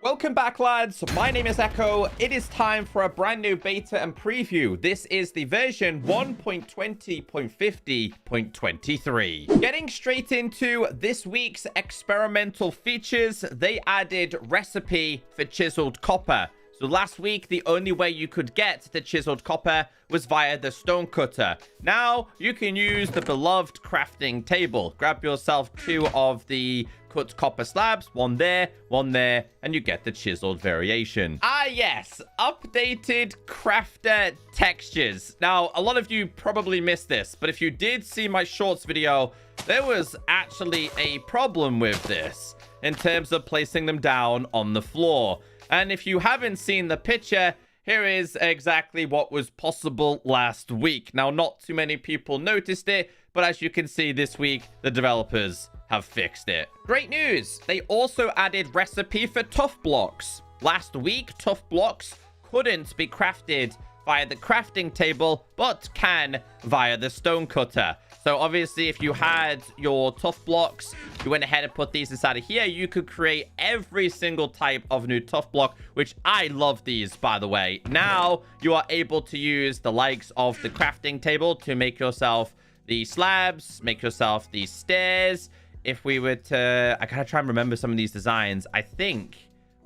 Welcome back, lads. My name is Echo. It is time for a brand new beta and preview. This is the version 1.20.50.23. Getting straight into this week's experimental features, they added recipe for chiseled copper. So last week, the only way you could get the chiseled copper was via the stone cutter. Now, you can use the beloved crafting table. Grab yourself 2 of the cut copper slabs, one there, and you get the chiseled variation. Ah, yes, updated crafter textures. Now, a lot of you probably missed this, but if you did see my shorts video, there was actually a problem with this in terms of placing them down on the floor. And if you haven't seen the picture, here is exactly what was possible last week. Now, not too many people noticed it, but as you can see this week, the developers have fixed it. Great news! They also added recipe for tough blocks. Last week, tough blocks couldn't be crafted via the crafting table, but can via the stone cutter. So obviously, if you had your tough blocks, you went ahead and put these inside of here, you could create every single type of new tough block, which I love these, by the way. Now, you are able to use the likes of the crafting table to make yourself the slabs, make yourself these stairs. If we were to... I gotta try and remember some of these designs. I think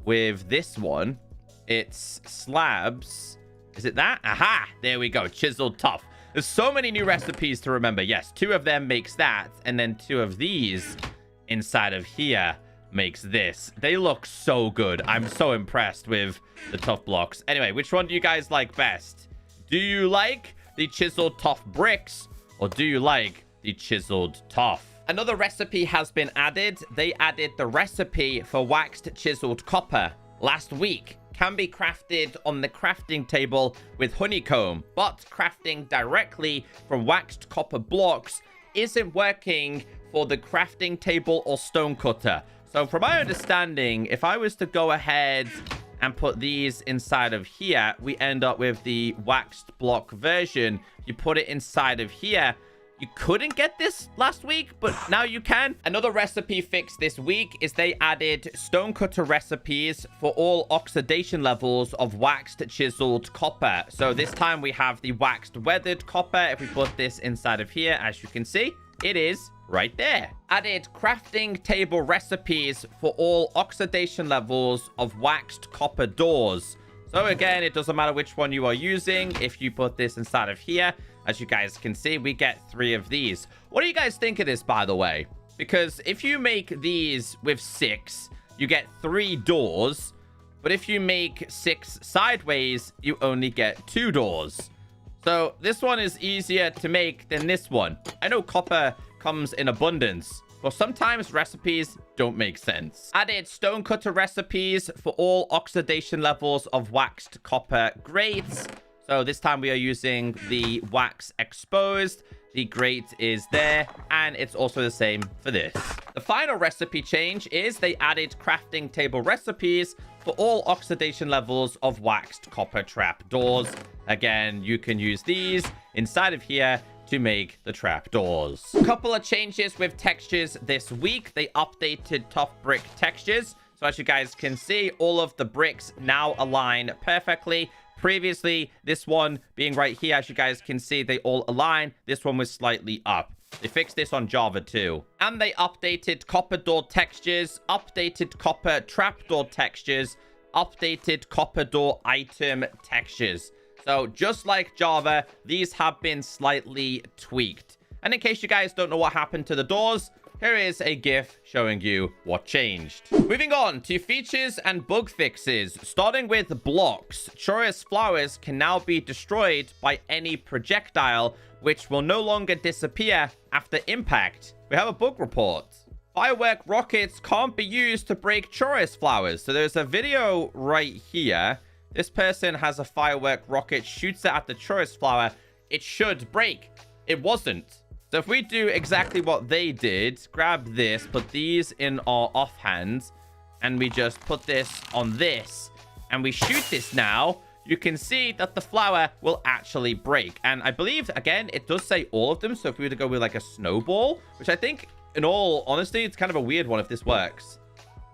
with this one, it's slabs. Is it that? Aha! There we go. Chiseled tough. There's so many new recipes to remember. Yes, 2 of them makes that, and then 2 of these inside of here makes this. They look so good. I'm so impressed with the tough blocks. Anyway, which one do you guys like best? Do you like the chiseled tough bricks, or do you like the chiseled tough? Another recipe has been added. They added the recipe for waxed chiseled copper last week. Can be crafted on the crafting table with honeycomb, but crafting directly from waxed copper blocks isn't working for the crafting table or stone cutter. So from my understanding, if I was to go ahead and put these inside of here, we end up with the waxed block version. You put it inside of here. You couldn't get this last week, but now you can. Another recipe fix this week is they added stone cutter recipes for all oxidation levels of waxed chiseled copper. So this time we have the waxed weathered copper. If we put this inside of here, as you can see, it is right there. Added crafting table recipes for all oxidation levels of waxed copper doors. So again, it doesn't matter which one you are using. If you put this inside of here, as you guys can see, we get 3 of these. What do you guys think of this, by the way? Because if you make these with 6, you get 3 doors. But if you make 6 sideways, you only get 2 doors. So this one is easier to make than this one. I know copper comes in abundance, but sometimes recipes don't make sense. Added stone cutter recipes for all oxidation levels of waxed copper grates. So this time we are using the wax exposed. The grate is there, and it's also the same for this. The final recipe change is they added crafting table recipes for all oxidation levels of waxed copper trap doors. Again, you can use these inside of here to make the trap doors. A couple of changes with textures this week. They updated tough brick textures. So as you guys can see, all of the bricks now align perfectly. Previously, this one being right here, as you guys can see, they all align. This one was slightly up. They fixed this on Java too. And they updated copper door textures, updated copper trapdoor textures, updated copper door item textures. So just like Java, these have been slightly tweaked. And in case you guys don't know what happened to the doors, here is a GIF showing you what changed. Moving on to features and bug fixes. Starting with blocks. Chorus flowers can now be destroyed by any projectile, which will no longer disappear after impact. We have a bug report. Firework rockets can't be used to break chorus flowers. So there's a video right here. This person has a firework rocket, shoots it at the chorus flower. It should break. It wasn't. So if we do exactly what they did, grab this, put these in our offhand, and we just put this on this, and we shoot this now, you can see that the flower will actually break. And I believe, again, it does say all of them. So if we were to go with like a snowball, which I think, in all honesty, it's kind of a weird one if this works.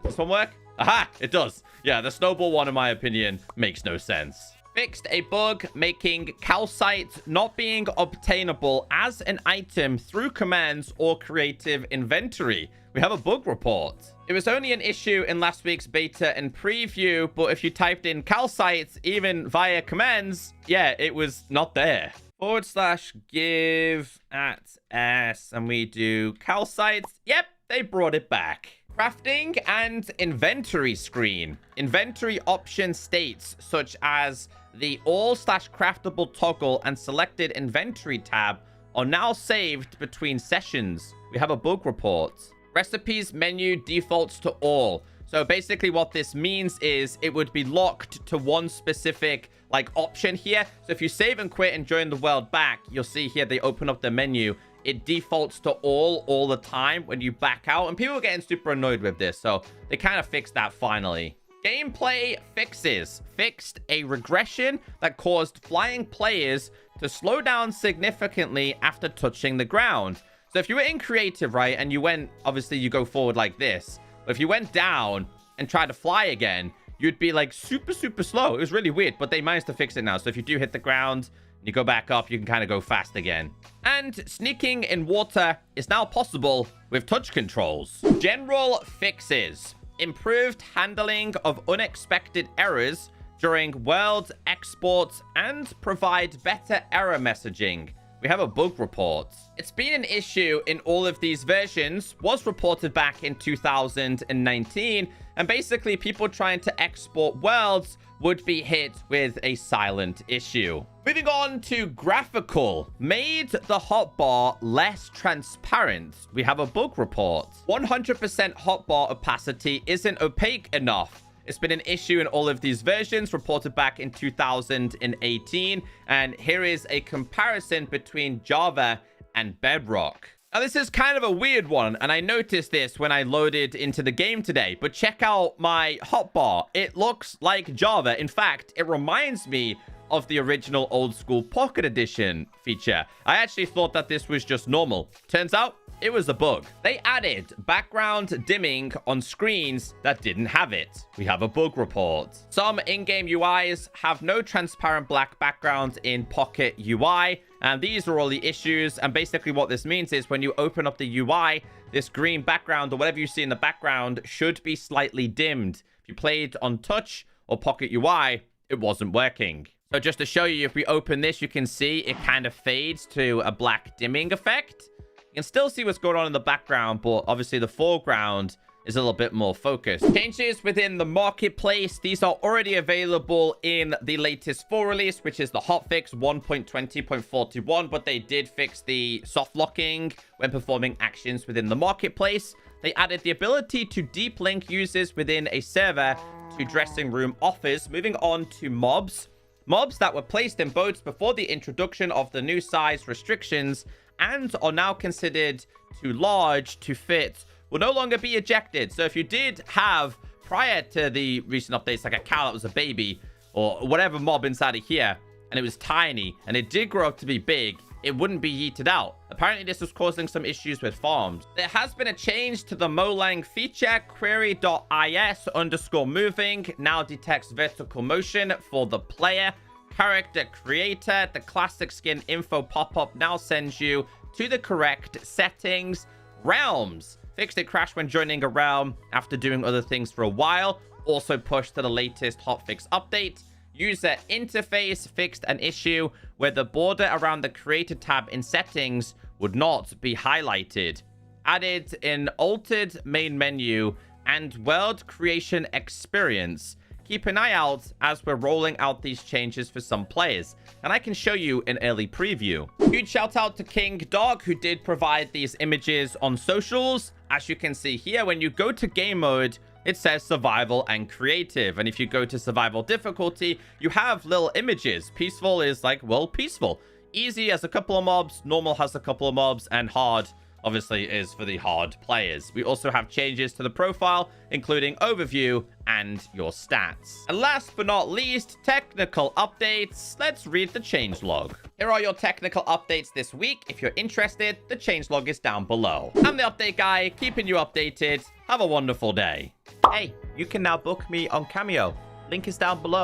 Does this one work? Aha, it does. Yeah, the snowball one, in my opinion, makes no sense. Fixed a bug making calcite not being obtainable as an item through commands or creative inventory. We have a bug report. It was only an issue in last week's beta and preview, but if you typed in calcite, even via commands, yeah, it was not there. /give at s, and we do calcite. Yep, they brought it back. Crafting and inventory screen. Inventory option states such as the all/craftable toggle and selected inventory tab are now saved between sessions. We have a bug report. Recipes menu defaults to all. So basically what this means is it would be locked to one specific option here. So if you save and quit and join the world back, you'll see here they open up the menu. It defaults to all the time when you back out. And people are getting super annoyed with this. So they kind of fixed that finally. Gameplay fixes. Fixed a regression that caused flying players to slow down significantly after touching the ground. So if you were in creative, right, and you went, obviously you go forward like this. But if you went down and tried to fly again, you'd be super slow. It was really weird, but they managed to fix it now. So if you do hit the ground and you go back up, you can kind of go fast again. And sneaking in water is now possible with touch controls. General fixes. Improved handling of unexpected errors during world exports and provide better error messaging. We have a bug report. It's been an issue in all of these versions, was reported back in 2019, and basically people trying to export worlds would be hit with a silent issue. Moving on to graphical. Made the hotbar less transparent. We have a bug report. 100% hotbar opacity isn't opaque enough. It's been an issue in all of these versions, reported back in 2018. And here is a comparison between Java and Bedrock. Now, this is kind of a weird one, and I noticed this when I loaded into the game today. But check out my hotbar. It looks like Java. In fact, it reminds me of the original old school Pocket Edition feature. I actually thought that this was just normal. Turns out, it was a bug. They added background dimming on screens that didn't have it. We have a bug report. Some in-game UIs have no transparent black background in Pocket UI, and these are all the issues. And basically what this means is when you open up the UI, this green background or whatever you see in the background should be slightly dimmed. If you played on Touch or Pocket UI, it wasn't working. So just to show you, if we open this, you can see it kind of fades to a black dimming effect. You can still see what's going on in the background, but obviously the foreground is a little bit more focused. Changes within the marketplace. These are already available in the latest 4 release, which is the hotfix 1.20.41, but they did fix the soft locking when performing actions within the marketplace. They added the ability to deep link users within a server to dressing room offers. Moving on to mobs. Mobs that were placed in boats before the introduction of the new size restrictions and are now considered too large to fit will no longer be ejected. So if you did have, prior to the recent updates, like a cow that was a baby or whatever mob inside of here, and it was tiny and it did grow up to be big, it wouldn't be yeeted out. Apparently this was causing some issues with farms. There has been a change to the Molang feature. Query.is_moving now detects vertical motion for the player. Character creator, the classic skin info pop-up now sends you to the correct settings. Realms. Fixed a crash when joining a realm after doing other things for a while. Also pushed to the latest hotfix update. User interface fixed an issue where the border around the creator tab in settings would not be highlighted. Added an altered main menu and world creation experience. Keep an eye out as we're rolling out these changes for some players, and I can show you an early preview. Huge shout out to King Dog, who did provide these images on socials. As you can see here, when you go to game mode, it says survival and creative. And if you go to survival difficulty, you have little images. Peaceful is like, well, peaceful. Easy has a couple of mobs, normal has a couple of mobs, and hard obviously is for the hard players. We also have changes to the profile, including overview and your stats. And last but not least, technical updates. Let's read the changelog. Here are your technical updates this week. If you're interested, the changelog is down below. I'm the update guy, keeping you updated. Have a wonderful day. hey, you can now book me on Cameo. Link is down below.